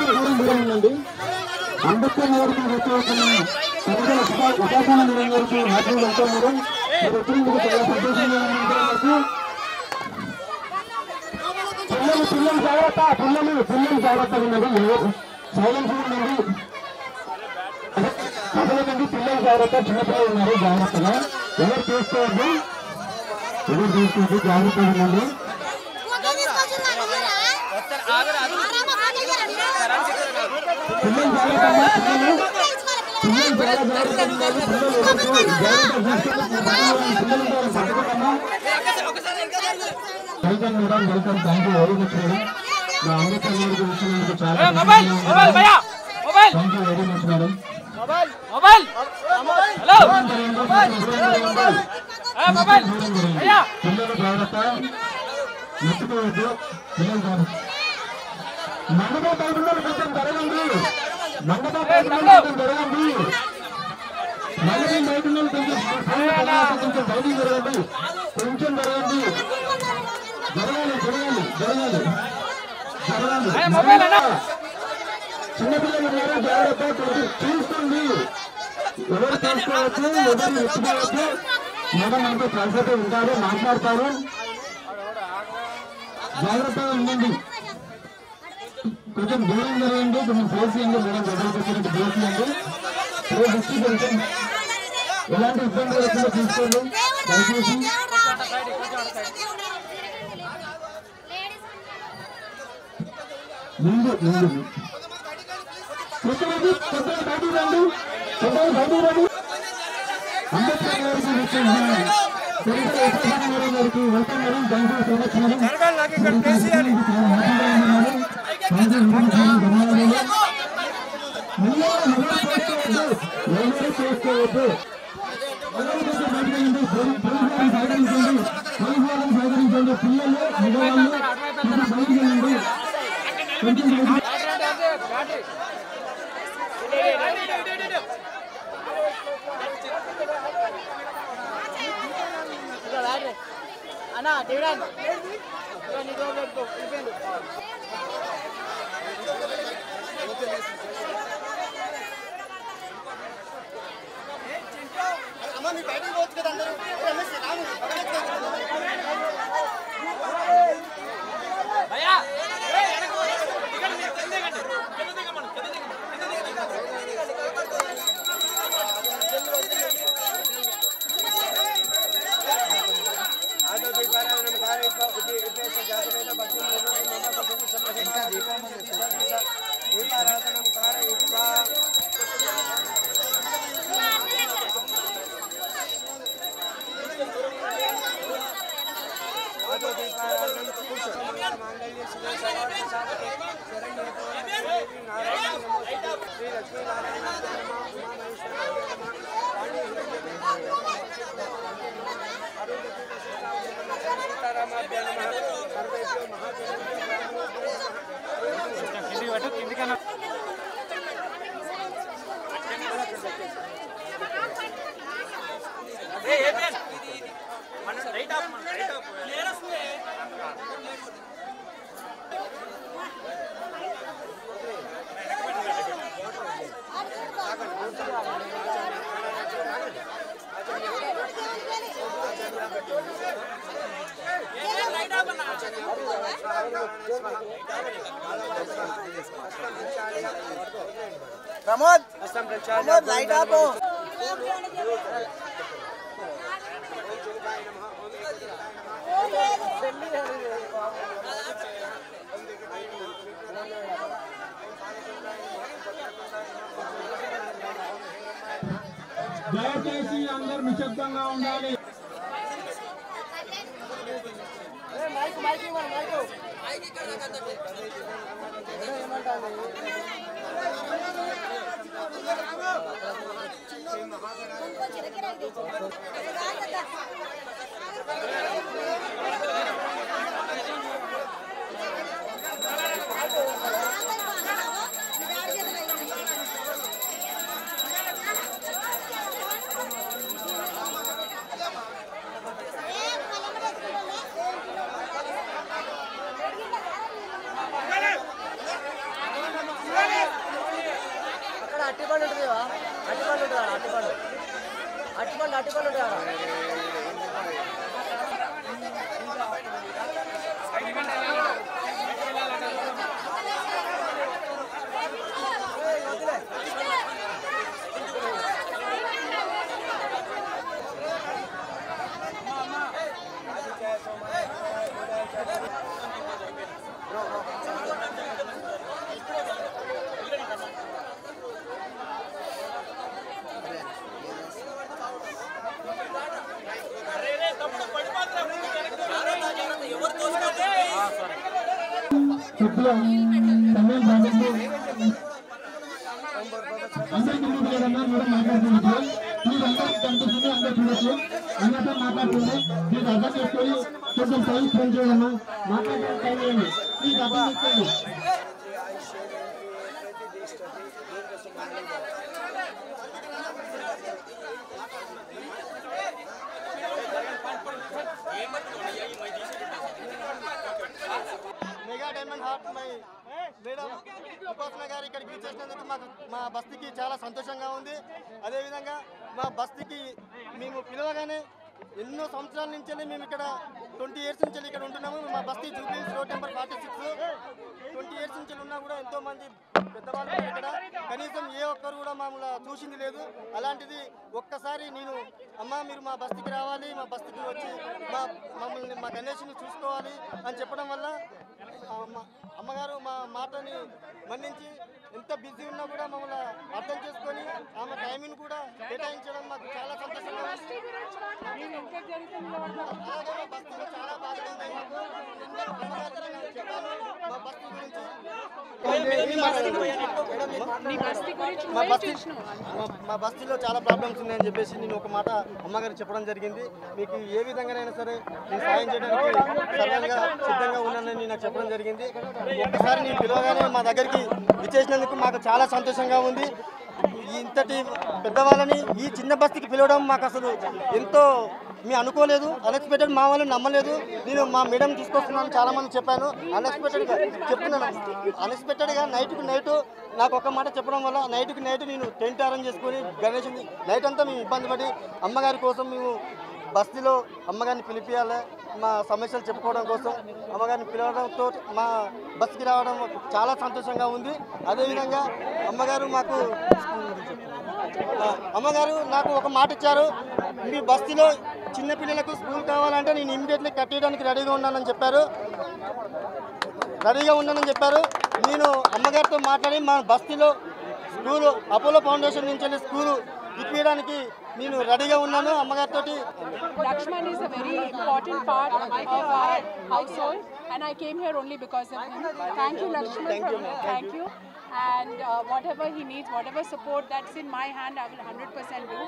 దూరం ఉండండి. అంబేద్కర్ నగర్ ఉపాసన నిలయం వరకు హ్యాపీ వెళ్తాం మీరు. మీరు వచ్చినందుకు చాలా సంతోషంగా ఉంది. పిల్లలు జాగ్రత్త, పిల్లలు జాగ్రత్తగా ఉన్నది. సైలెన్స్ ఉండండి. ప్రజలకండి పిల్లలు జాగ్రత్త, చిన్నపిల్లలు ఉన్నారు జాగ్రత్తగా. ఎవరు చేసుకోవద్దు, జాగ్రత్తగా ఉండండి. పిల్లలు welcome madam, welcome. Thank you very much madam. మా అంబేద్కర్ గారికి వచ్చినందుకు చాలా thank you very much madam. పిల్లలు జాగ్రత్త, ముట్టుకోవద్దు. పిల్లలు జాగ్రత్త. మండపం బయట కొంచెం జరగండి. మండపం బయట జరగండి. మండపం బయట కొంచెం బయటికి జరగండి. కొంచెం జరగండి. జరగాలి. చిన్నపిల్లలు ఉన్నారు జాగ్రత్త. కొంచెం చూసుకోండి. ఎవరు తీసుకోవచ్చు, ఎవరు ఎత్తుకోవచ్చు. మేడం మనతో కాన్సెప్ట్ ఉంటారు, మాట్లాడతారు. జాగ్రత్తగా ఉండండి. కొంచెం దూరం జరగండి. కొంచెం పోసేయండి. మేడం దగ్గరకు వచ్చినట్టు పోసేయండి. కొంచెం ఎలాంటి ఇబ్బందులు వచ్చినా తీసుకోండి దయచేసి. ముందు కొత్తది బయటికి రండి. అంబేద్కర్ గారికి welcome madam. Thank you so much madam. చేసుకోవద్దు. సహకరించండి. పిల్లలు మగవాళ్ళు బయటికి రండి. కొంచెం అన్నా డివిడెండ్ प्रमोद लाइट आप దయచేసి అందరూ నిశ్శబ్దంగా ఉండాలి. అట్టిపండు ఉంటుంది సమయం బాగుంది అందరికీ మీదన్నా కూడా మాట్లాడుతున్నారు మీరు అందరికీ కనిపిస్తుంది అందరూ చూడొచ్చు అందరితో మాట్లాడుతుంది మీరు అర్థం చేసుకొని కొంచెం టైం స్పెండ్ చేయడమ్మా మాట్లాడే టైం ఏంటి మీకు అర్థం చేసుకోండి mega diamond heart my madam ఉపాసన గారు ఇక్కడికి విచ్చేసినందుకు మా బస్తీకి చాలా సంతోషంగా ఉంది. అదేవిధంగా మా బస్తీకి మేము పిలవగానే ఎన్నో సంవత్సరాల నుంచి మేము ఇక్కడ 20 years నుంచి ఇక్కడ ఉంటున్నాము. మా బస్తీ జూబ్లీహిల్స్ రోడ్ నెంబర్ 46 20 years నుంచి ఉన్నా కూడా ఎంతోమంది పెద్దవాళ్ళు ఇక్కడ కనీసం ఏ ఒక్కరు కూడా మమ్మల్ని చూసింది లేదు. అలాంటిది ఒక్కసారి నేను అమ్మ మీరు మా బస్తీకి రావాలి, మా బస్తీకి వచ్చి మమ్మల్ని మా గణేష్ని చూసుకోవాలి అని చెప్పడం వల్ల అమ్మగారు మా మాటని మన్నించి ఎంత బిజీ ఉన్నా కూడా మమ్మల్ని అర్థం చేసుకొని ఆమె టైమింగ్ కూడా కేటాయించడం మాకు చాలా సంతోషంగా ఉంది. అలాగే మా బస్తీలో చాలా బాధగా ఉన్నాయి. మా బస్తీ గురించి మా బస్తీలో చాలా ప్రాబ్లమ్స్ ఉన్నాయని చెప్పేసి నేను ఒక మాట అమ్మగారు చెప్పడం జరిగింది. మీకు ఏ విధంగానైనా సరే నేను సాయం చేయడానికి సరళంగా సిద్ధంగా ఉన్నానని నాకు చెప్పడం జరిగింది. ఒక్కసారి నేను పిలవగానే మా దగ్గరికి విచ్చేసినందుకు మాకు చాలా సంతోషంగా ఉంది. ఇంతటి పెద్దవాళ్ళని ఈ చిన్న బస్తీకి పిలవడం మాకు అసలు ఎంతో మేము అనుకోలేదు. అన్ఎక్స్పెక్టెడ్ మా వాళ్ళని నమ్మలేదు. నేను మా మేడం తీసుకొస్తున్నాను చాలామంది చెప్పాను. అన్ఎక్స్పెక్టెడ్గా చెప్తున్నాను. అన్ఎక్స్పెక్టెడ్గా నైట్కి నైట్ నాకు ఒక మాట చెప్పడం వల్ల నైట్కి నైట్ నేను టెంట్ అరేంజ్ చేసుకొని గణేష్ నైట్ అంతా మేము ఇబ్బంది పడి అమ్మగారి కోసం మేము బస్తీలో అమ్మగారిని పిలిపియాలి, మా సమస్యలు చెప్పుకోవడం కోసం అమ్మగారిని పిలవడంతో మా బస్కి రావడం చాలా సంతోషంగా ఉంది. అదేవిధంగా అమ్మగారు నాకు ఒక మాట ఇచ్చారు. మీ బస్తీలో చిన్నపిల్లలకు స్కూల్ కావాలంటే నేను ఇమ్మీడియట్లీ కట్టేయడానికి రెడీగా ఉన్నానని చెప్పారు. నేను అమ్మగారితో మాట్లాడి మా బస్తీలో స్కూలు అపోలో ఫౌండేషన్ నుంచి స్కూలు ఇప్పించడానికి నేను రెడీగా ఉన్నాను అమ్మగారితో. Lakshman is a very important part of our household and I came here only because of him. Thank you Lakshman. Thank you. And whatever he needs, whatever support that's in my hand, I will 100% do.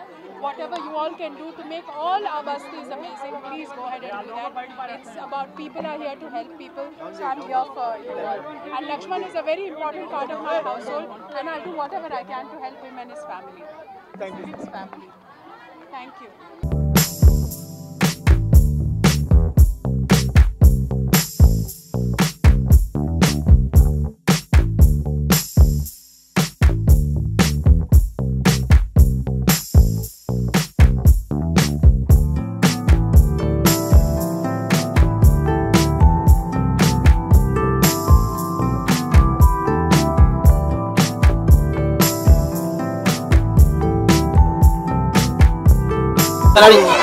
Whatever you all can do to make all our busties amazing, please go ahead and do that. It's about people are here to help people, so I'm here for you all. And Lakshman is a very important part of my household and I'll do whatever I can to help him and his family. Thank you. His family. Thank you.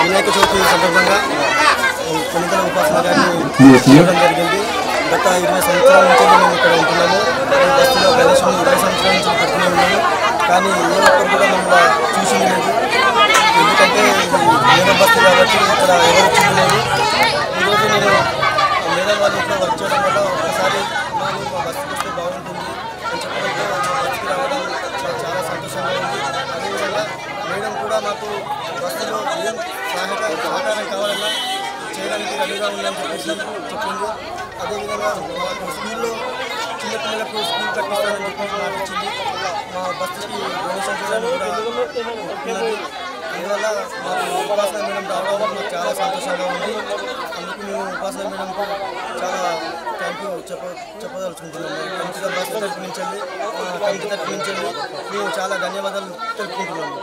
Vinayaka Chavithi సందర్భంగా కొన్నితల ఉపాసన గారిని చేయడం జరిగింది. గత 20 సంవత్సరాల నుంచి మేము ఇక్కడ ఉంటున్నాము. ఈ బస్తీలో గణేష్ని 20 సంవత్సరాల నుంచి పెట్టుకునే ఉన్నాము. కానీ ఏ ఒక్కరు కూడా మమ్మల్ని చూసింది లేదు. ఎందుకంటే మేడం బస్తీ కాబట్టి ఇక్కడ ఎవరు చూడలేదు. ఈరోజు నేను మేడం వాళ్ళ ఇంట్లో వర్క్ చేయడం వల్ల ఒకసారి మా బస్తీకి వస్తే బాగుంటుంది అని చెప్పడంతో బస్తీకి రావడం చాలా సంతోషంగా ఉంది. అదేవిధంగా మేడం కూడా మాకు బస్తీలో ఏం సహకారం కావాలన్నా చేయడానికి రెడీగా ఉందని చెప్పేసి చెప్పింది. అదేవిధంగా మాకు స్కూల్లో చిన్నపిల్లలకు స్కూల్ కట్టిస్తారని చెప్పేసి నాకు వచ్చింది. మా బస్తీకి డొనేషన్ చేయడానికి కూడా అందువల్ల మాకు ఉపాసన మేడం రావడం మాకు చాలా సంతోషంగా ఉంది. అందుకు మేము ఉపాసన మేడంకు చాలా థ్యాంక్ యూ చెప్పదలుచుకుంటున్నాము. కమిటీ తరఫు నుంచి మేము చాలా ధన్యవాదాలు తెలుపుకుంటున్నాము.